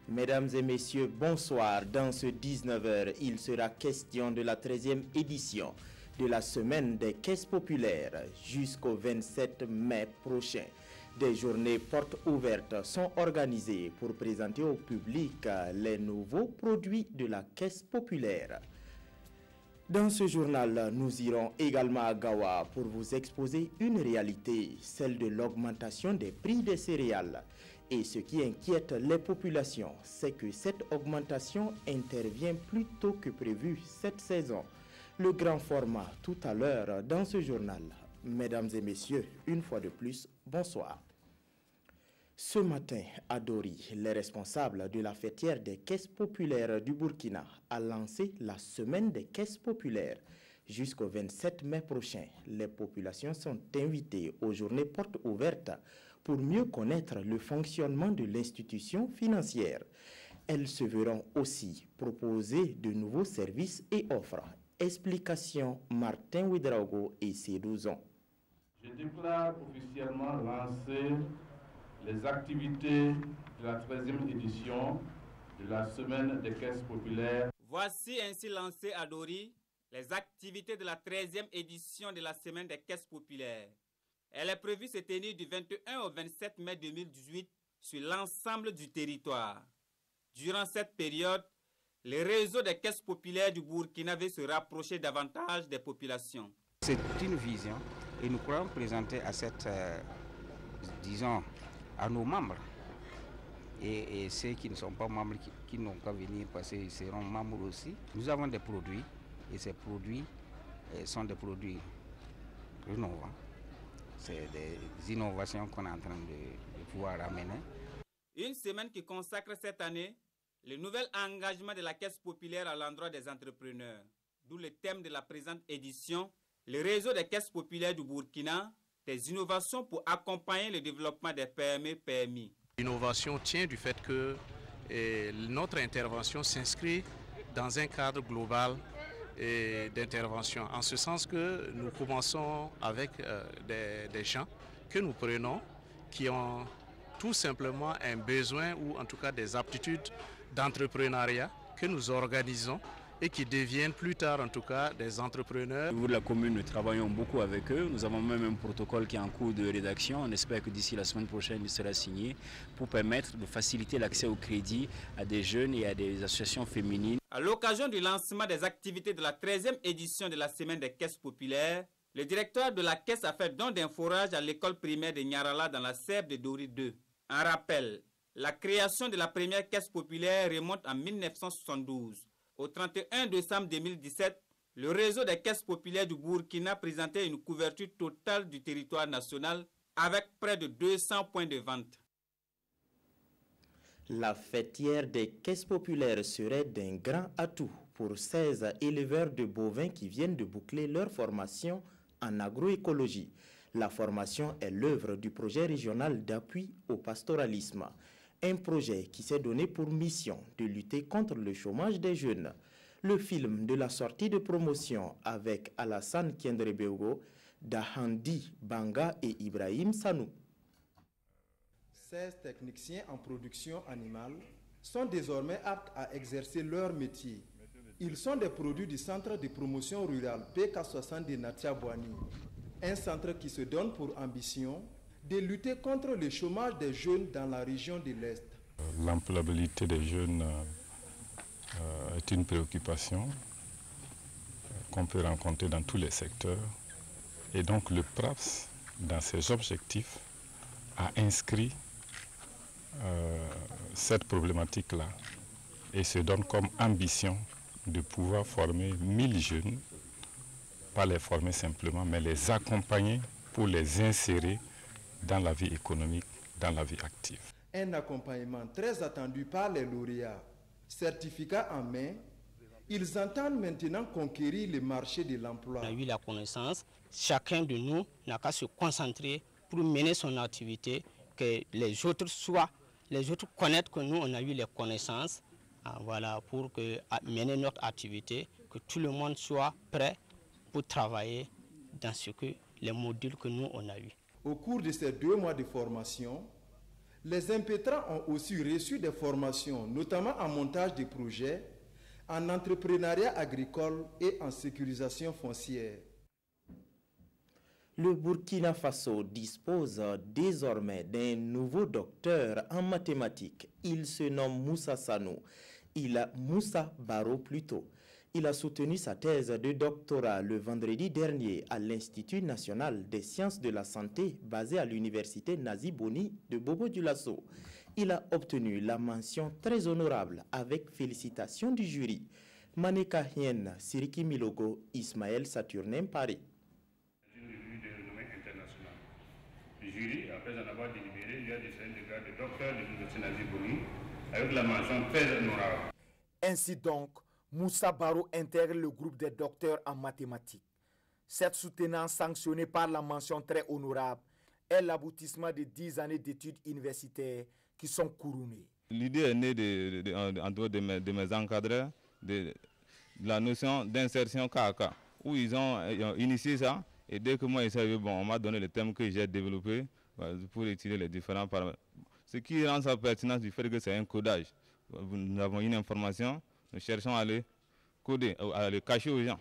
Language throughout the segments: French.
Mesdames et messieurs, bonsoir. Dans ce 19h, il sera question de la 13e édition de la Semaine des Caisses Populaires jusqu'au 27 mai prochain. Des journées portes ouvertes sont organisées pour présenter au public les nouveaux produits de la Caisse populaire. Dans ce journal, nous irons également à Gawa pour vous exposer une réalité, celle de l'augmentation des prix des céréales. Et ce qui inquiète les populations, c'est que cette augmentation intervient plus tôt que prévu cette saison. Le grand format tout à l'heure dans ce journal. Mesdames et messieurs, une fois de plus, bonsoir. Ce matin, à Dori, les responsables de la fêtière des caisses populaires du Burkina a lancé la semaine des caisses populaires. Jusqu'au 27 mai prochain, les populations sont invitées aux journées portes ouvertes pour mieux connaître le fonctionnement de l'institution financière. Elles se verront aussi proposer de nouveaux services et offres. Explication Martin Ouedraogo et Sédouzon. Je déclare officiellement lancer les activités de la 13e édition de la Semaine des Caisses populaires. Voici ainsi lancé à Dori les activités de la 13e édition de la Semaine des Caisses populaires. Elle est prévue se tenir du 21 au 27 mai 2018 sur l'ensemble du territoire. Durant cette période, le réseau des caisses populaires du Burkina veut se rapprocher davantage des populations. C'est une vision et nous croyons présenter à cette, à nos membres et ceux qui ne sont pas membres, qui n'ont qu'à venir parce qu'ils seront membres aussi. Nous avons des produits et ces produits sont des produits innovants. C'est des innovations qu'on est en train de pouvoir amener. Une semaine qui consacre cette année le nouvel engagement de la Caisse populaire à l'endroit des entrepreneurs. D'où le thème de la présente édition, le réseau des caisses populaires du Burkina, des innovations pour accompagner le développement des PME-PMI. L'innovation tient du fait que notre intervention s'inscrit dans un cadre global d'intervention, en ce sens que nous commençons avec des gens que nous prenons qui ont tout simplement un besoin ou en tout cas des aptitudes d'entrepreneuriat que nous organisons et qui deviennent plus tard en tout cas des entrepreneurs. Au niveau de la commune, nous travaillons beaucoup avec eux. Nous avons même un protocole qui est en cours de rédaction. On espère que d'ici la semaine prochaine, il sera signé pour permettre de faciliter l'accès au crédit à des jeunes et à des associations féminines. À l'occasion du lancement des activités de la 13e édition de la Semaine des Caisses populaires, le directeur de la Caisse a fait don d'un forage à l'école primaire de Nyarala dans la SEB de Dori 2. En rappel, la création de la première Caisse populaire remonte en 1972. Au 31 décembre 2017, le réseau des caisses populaires du Burkina présentait une couverture totale du territoire national avec près de 200 points de vente. La fêtière des caisses populaires serait d'un grand atout pour 16 éleveurs de bovins qui viennent de boucler leur formation en agroécologie. La formation est l'œuvre du projet régional d'appui au pastoralisme. Un projet qui s'est donné pour mission de lutter contre le chômage des jeunes. Le film de la sortie de promotion avec Alassane Kendrebeugo, Dahandi Banga et Ibrahim Sanou. 16 techniciens en production animale sont désormais aptes à exercer leur métier. Ils sont des produits du centre de promotion rurale PK60 de Natia Bouani, un centre qui se donne pour ambition de lutter contre le chômage des jeunes dans la région de l'Est. L'employabilité des jeunes est une préoccupation qu'on peut rencontrer dans tous les secteurs. Et donc le PRAPS, dans ses objectifs, a inscrit cette problématique-là et se donne comme ambition de pouvoir former 1000 jeunes, pas les former simplement, mais les accompagner pour les insérer dans la vie économique, dans la vie active. Un accompagnement très attendu par les lauréats. Certificat en main, ils entendent maintenant conquérir le marché de l'emploi. On a eu la connaissance, chacun de nous n'a qu'à se concentrer pour mener son activité, que les autres connaissent que nous on a eu les connaissances, voilà, pour mener notre activité, que tout le monde soit prêt pour travailler dans les modules que nous on a eu. Au cours de ces 2 mois de formation, Les impétrants ont aussi reçu des formations, notamment en montage de projets, en entrepreneuriat agricole et en sécurisation foncière. Le Burkina Faso dispose désormais d'un nouveau docteur en mathématiques. Il se nomme Moussa Sanou. Moussa Baro plutôt. Il a soutenu sa thèse de doctorat le vendredi dernier à l'Institut national des sciences de la santé basé à l'université Nazi Boni de Bobo-Dioulasso. Il a obtenu la mention très honorable avec félicitations du jury. Maneka Hien, Siriki Milogo, Ismaël Saturnin, Paris. Le jury, après en avoir délibéré, lui a décerné le grade de docteur de l'université Nazi Boni avec la mention très honorable. Ainsi donc, Moussa Baro intègre le groupe des docteurs en mathématiques. Cette soutenance sanctionnée par la mention très honorable est l'aboutissement de 10 années d'études universitaires qui sont couronnées. L'idée est née de mes encadreurs de la notion d'insertion KAK, où ils ont initié ça. Et dès que moi, on m'a donné le thème que j'ai développé pour étudier les différents paramètres. Ce qui rend ça pertinent du fait que c'est un codage. Nous avons une information, nous cherchons à le coder, à le cacher aux gens.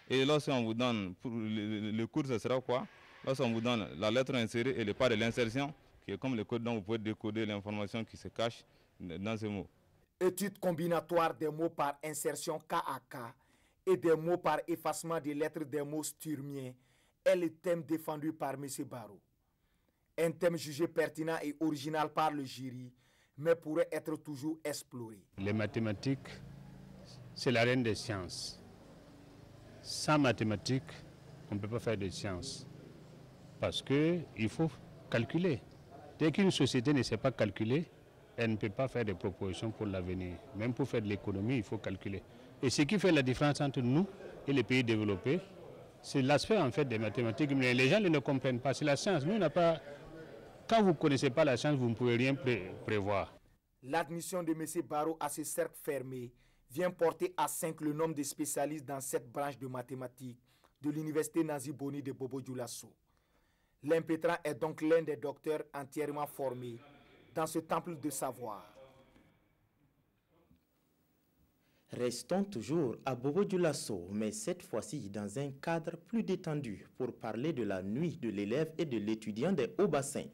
Et lorsqu'on vous donne, pour le cours, ce sera quoi? Lorsqu'on vous donne la lettre insérée et le pas de l'insertion, qui est comme le code dont vous pouvez décoder l'information qui se cache dans ces mots. Étude combinatoire des mots par insertion KAK et des mots par effacement des lettres des mots sturmiens est le thème défendu par M. Baro. Un thème jugé pertinent et original par le jury, mais pourrait être toujours exploré. Les mathématiques, c'est la reine des sciences. Sans mathématiques, on ne peut pas faire de sciences. Parce qu'il faut calculer. Dès qu'une société ne sait pas calculer, elle ne peut pas faire des propositions pour l'avenir. Même pour faire de l'économie, il faut calculer. Et ce qui fait la différence entre nous et les pays développés, c'est l'aspect en fait des mathématiques. Mais les gens ne le comprennent pas. C'est la science. Nous, on n'a pas... Quand vous ne connaissez pas la science, vous ne pouvez rien prévoir. L'admission de M. Baro à ce cercle fermé vient porter à 5 le nombre de spécialistes dans cette branche de mathématiques de l'université Nazi Boni de Bobo-Dioulasso. L'impétrant est donc l'un des docteurs entièrement formés dans ce temple de savoir. Restons toujours à Bobo-Dioulasso, mais cette fois-ci dans un cadre plus détendu pour parler de la nuit de l'élève et de l'étudiant des Hauts-Bassins.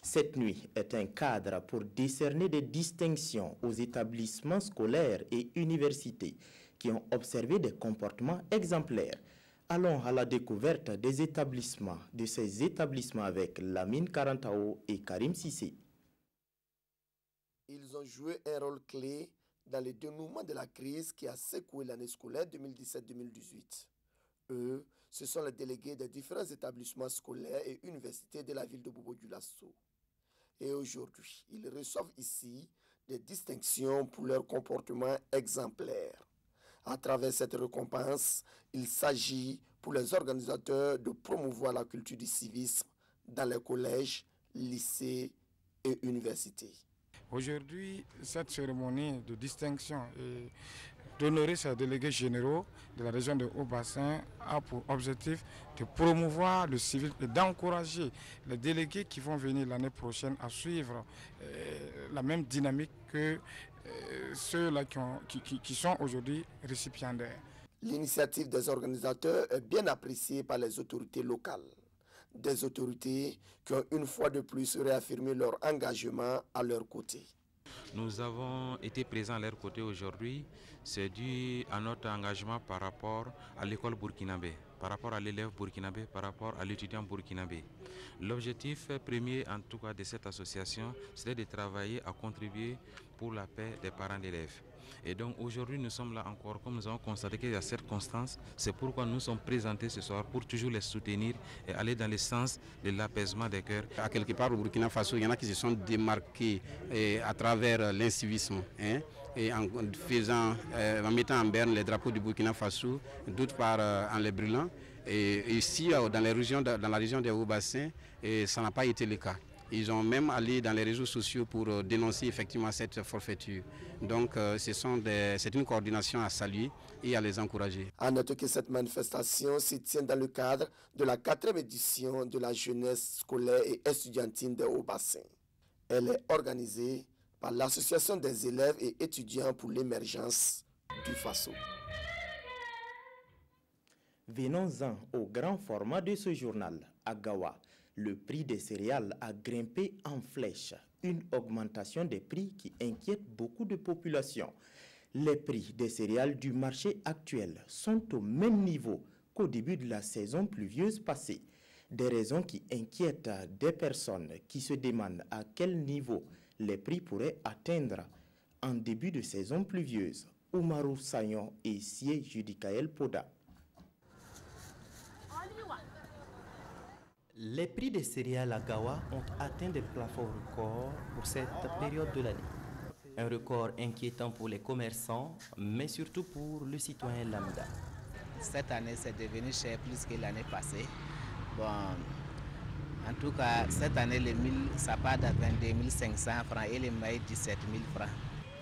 Cette nuit est un cadre pour décerner des distinctions aux établissements scolaires et universités qui ont observé des comportements exemplaires. Allons à la découverte de ces établissements avec Lamine Karantao et Karim Sissé. Ils ont joué un rôle clé dans le dénouement de la crise qui a secoué l'année scolaire 2017-2018. Eux, ce sont les délégués des différents établissements scolaires et universités de la ville de Bobo-Dioulasso. Et aujourd'hui, ils reçoivent ici des distinctions pour leur comportement exemplaire. À travers cette récompense, il s'agit pour les organisateurs de promouvoir la culture du civisme dans les collèges, lycées et universités. Aujourd'hui, cette cérémonie de distinction et d'honorer ces délégués généraux de la région de Haut-Bassin a pour objectif de promouvoir le civisme et d'encourager les délégués qui vont venir l'année prochaine à suivre la même dynamique que ceux-là qui sont aujourd'hui récipiendaires. L'initiative des organisateurs est bien appréciée par les autorités locales. Des autorités qui ont une fois de plus réaffirmé leur engagement à leur côté. Nous avons été présents à leur côté aujourd'hui. C'est dû à notre engagement par rapport à l'école burkinabé, par rapport à l'élève burkinabé, par rapport à l'étudiant burkinabé. L'objectif premier, en tout cas, de cette association, c'était de travailler à contribuer pour la paix des parents d'élèves. Et donc aujourd'hui, nous sommes là encore, comme nous avons constaté qu'il y a cette constance. C'est pourquoi nous sommes présentés ce soir pour toujours les soutenir et aller dans le sens de l'apaisement des cœurs. À quelque part au Burkina Faso, il y en a qui se sont démarqués à travers l'incivisme. Et en mettant en berne les drapeaux du Burkina Faso, d'autres part en les brûlant. Et ici, dans la région des Hauts-Bassins, ça n'a pas été le cas. Ils ont même allé dans les réseaux sociaux pour dénoncer effectivement cette forfaiture. Donc c'est une coordination à saluer et à les encourager. À noter que cette manifestation se tient dans le cadre de la 4e édition de la jeunesse scolaire et estudiantine des Hauts-Bassins. Elle est organisée par l'Association des élèves et étudiants pour l'émergence du Faso. Venons-en au grand format de ce journal, à Gawa. Le prix des céréales a grimpé en flèche, une augmentation des prix qui inquiète beaucoup de populations. Les prix des céréales du marché actuel sont au même niveau qu'au début de la saison pluvieuse passée. Des raisons qui inquiètent des personnes qui se demandent à quel niveau les prix pourraient atteindre en début de saison pluvieuse. Oumarou Sagnon et Sié Judicaël Poda. Les prix des céréales à Gawa ont atteint des plafonds records pour cette période de l'année. Un record inquiétant pour les commerçants, mais surtout pour le citoyen lambda. Cette année, c'est devenu cher plus que l'année passée. Bon, en tout cas, cette année, les 1000, ça part à 22 500 francs et les maïs 17 000 francs.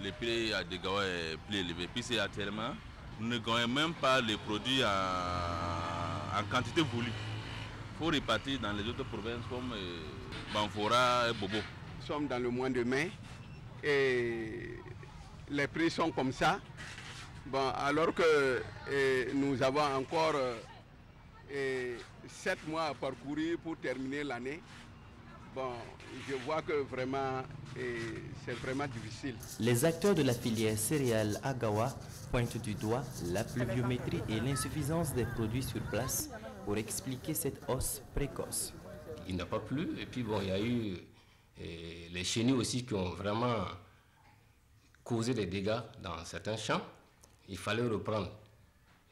Le prix à Gawa est plus élevé. Puis c'est actuellement, nous ne gagnons même pas les produits en quantité voulue. Il faut répartir dans les autres provinces comme Banfora et Bobo. Nous sommes dans le mois de mai et les prix sont comme ça. Bon, alors que nous avons encore 7 mois à parcourir pour terminer l'année. Bon, je vois que vraiment, c'est vraiment difficile. Les acteurs de la filière céréales à Gawa pointent du doigt la pluviométrie et l'insuffisance des produits sur place pour expliquer cette hausse précoce. Il n'a pas plu et puis bon, il y a eu les chenilles aussi qui ont vraiment causé des dégâts dans certains champs. Il fallait reprendre.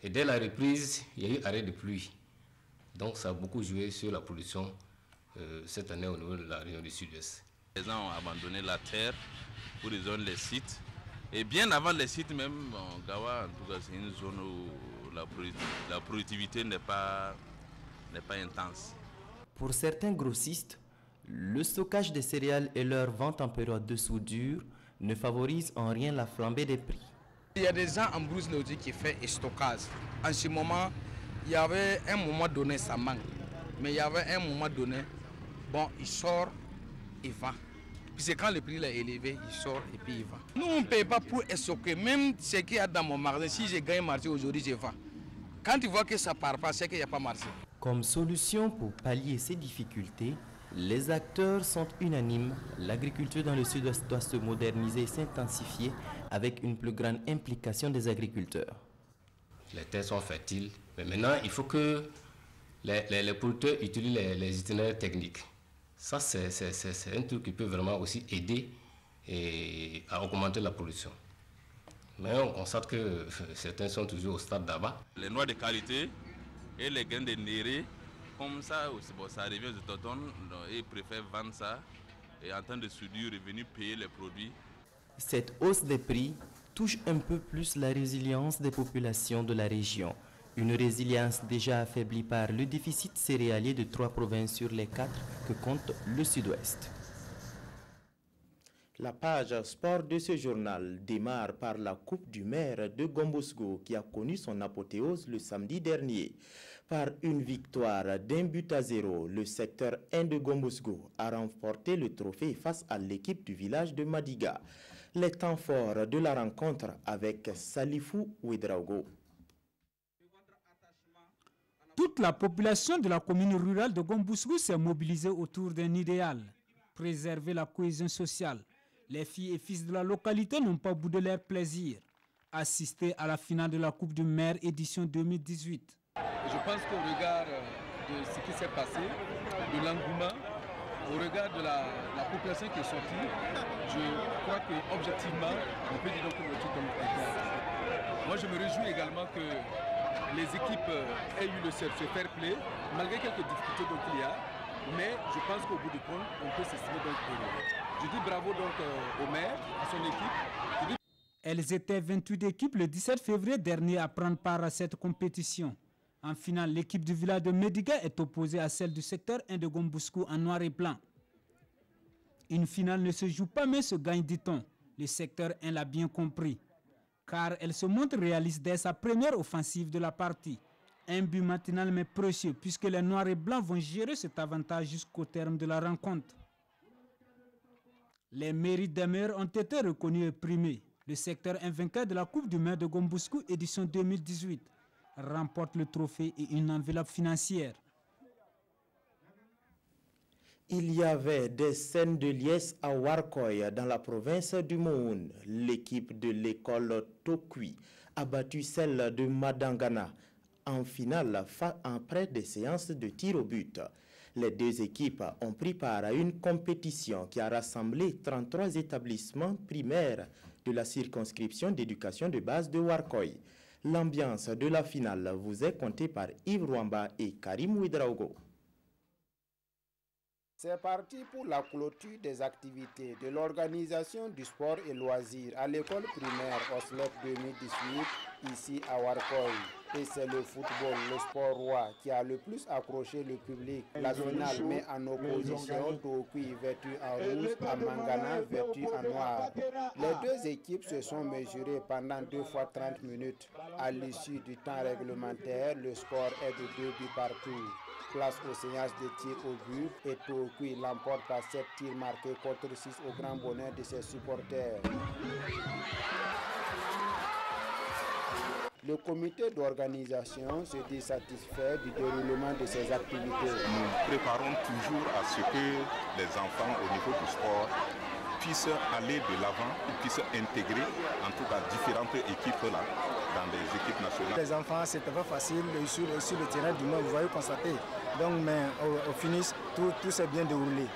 Et dès la reprise, il y a eu arrêt de pluie. Donc ça a beaucoup joué sur la production cette année au niveau de la région du Sud-Ouest. Les gens ont abandonné la terre pour les zones, les sites. Et bien avant les sites même, Gawa, en tout cas, c'est une zone où la productivité n'est pas intense. Pour certains grossistes, le stockage des céréales et leur vente en période de soudure ne favorise en rien la flambée des prix. Il y a des gens en brousse nordique qui font stockage. En ce moment, il y avait un moment donné, ça manque. Mais il y avait un moment donné, bon, il sort, il vend. Puis c'est quand le prix est élevé, il sort et puis il vend. Nous, on ne paye pas pour stocker. Même ce qu'il y a dans mon magasin, si je gagne marché aujourd'hui, je vends. Quand tu vois que ça ne part pas, c'est qu'il n'y a pas marché. Comme solution pour pallier ces difficultés, les acteurs sont unanimes. L'agriculture dans le Sud-Ouest doit se moderniser et s'intensifier avec une plus grande implication des agriculteurs. Les terres sont fertiles, mais maintenant il faut que les producteurs utilisent les itinéraires techniques. Ça, c'est un truc qui peut vraiment aussi aider à augmenter la production. Mais on constate que certains sont toujours au stade d'abord. Les noix de qualité et les grains de néré, comme ça, bon, ça revient aux autochtones, ils préfèrent vendre ça et en temps de soudure, revenir payer les produits. Cette hausse des prix touche un peu plus la résilience des populations de la région. Une résilience déjà affaiblie par le déficit céréalier de 3 provinces sur les 4 que compte le Sud-Ouest. La page sport de ce journal démarre par la Coupe du maire de Gombosgo qui a connu son apothéose le samedi dernier. Par une victoire d'1-0, le secteur 1 de Gombosgo a remporté le trophée face à l'équipe du village de Madiga. Les temps forts de la rencontre avec Salifou Ouedraogo. Toute la population de la commune rurale de Gombosgo s'est mobilisée autour d'un idéal, préserver la cohésion sociale. Les filles et fils de la localité n'ont pas boudé leur plaisir, assister à la finale de la Coupe du maire édition 2018. Je pense qu'au regard de ce qui s'est passé, de l'engouement, au regard de la population qui est sortie, je crois qu'objectivement, on peut dire que le titre est. Moi, je me réjouis également que les équipes aient eu ce fair play, malgré quelques difficultés qu'il y a. Mais je pense qu'au bout du compte, on peut s'estimer donc heureux. Je dis bravo donc au maire, à son équipe. Elles étaient 28 équipes le 17 février dernier à prendre part à cette compétition. En finale, l'équipe du village de Madiga est opposée à celle du secteur 1 de Gombosgo en noir et blanc. Une finale ne se joue pas mais se gagne, dit-on. Le secteur 1 l'a bien compris, car elle se montre réaliste dès sa première offensive de la partie. Un but matinal mais précieux puisque les noirs et blancs vont gérer cet avantage jusqu'au terme de la rencontre. Les mérites des meilleurs ont été reconnus et primés. Le secteur invainqueur de la Coupe du maire de Gombouskou édition 2018 remporte le trophée et une enveloppe financière. Il y avait des scènes de liesse à Warkoy dans la province du Moun. L'équipe de l'école Tokui a battu celle de Madangana en finale après des séances de tir au but. Les deux équipes ont pris part à une compétition qui a rassemblé 33 établissements primaires de la circonscription d'éducation de base de Warkoy. L'ambiance de la finale vous est contée par Yves Rwamba et Karim Ouedraogo. C'est parti pour la clôture des activités de l'organisation du sport et loisirs à l'école primaire OSLEP 2018 ici à Warkoy. Et c'est le football, le sport roi, qui a le plus accroché le public. La finale met en opposition Tokui vêtu en rouge à Mangana vêtu en noir. Les deux équipes se sont mesurées pendant 2 fois 30 minutes. À l'issue du temps réglementaire, le score est de 2 buts partout. Place aux séances de tir au but et Tokui l'emporte par 7 tirs marqués contre 6 au grand bonheur de ses supporters. Le comité d'organisation se dit satisfait du déroulement de ces activités. Nous préparons toujours à ce que les enfants au niveau du sport puissent aller de l'avant, puissent intégrer en tout cas différentes équipes là, dans les équipes nationales. Les enfants, c'était pas facile sur le terrain du Nord, vous voyez constater. Donc, mais au finish, tout s'est bien déroulé.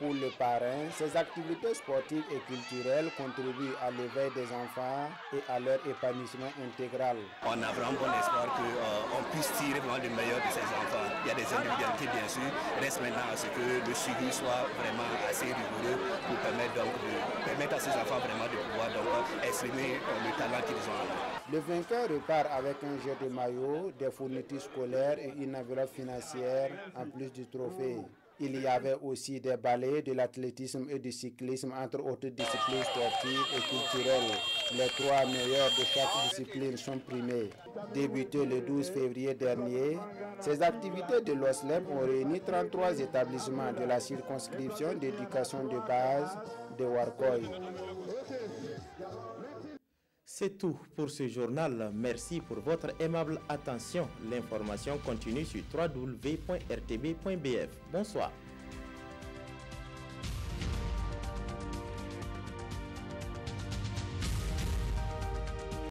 Pour le parrain, ces activités sportives et culturelles contribuent à l'éveil des enfants et à leur épanouissement intégral. On a vraiment bon espoir qu'on puisse tirer vraiment le meilleur de ces enfants. Il y a des individualités bien sûr, reste maintenant à ce que le suivi soit vraiment assez rigoureux pour permettre à ces enfants vraiment de pouvoir exprimer le talent qu'ils ont. Le vainqueur repart avec un jeu de maillot, des fournitures scolaires et une enveloppe financière en plus du trophée. Il y avait aussi des ballets, de l'athlétisme et du cyclisme, entre autres disciplines sportives et culturelles. Les 3 meilleurs de chaque discipline sont primés. Débuté le 12 février dernier, ces activités de l'OSLEP ont réuni 33 établissements de la circonscription d'éducation de base de Warkoy. C'est tout pour ce journal. Merci pour votre aimable attention. L'information continue sur www.rtb.bf. Bonsoir.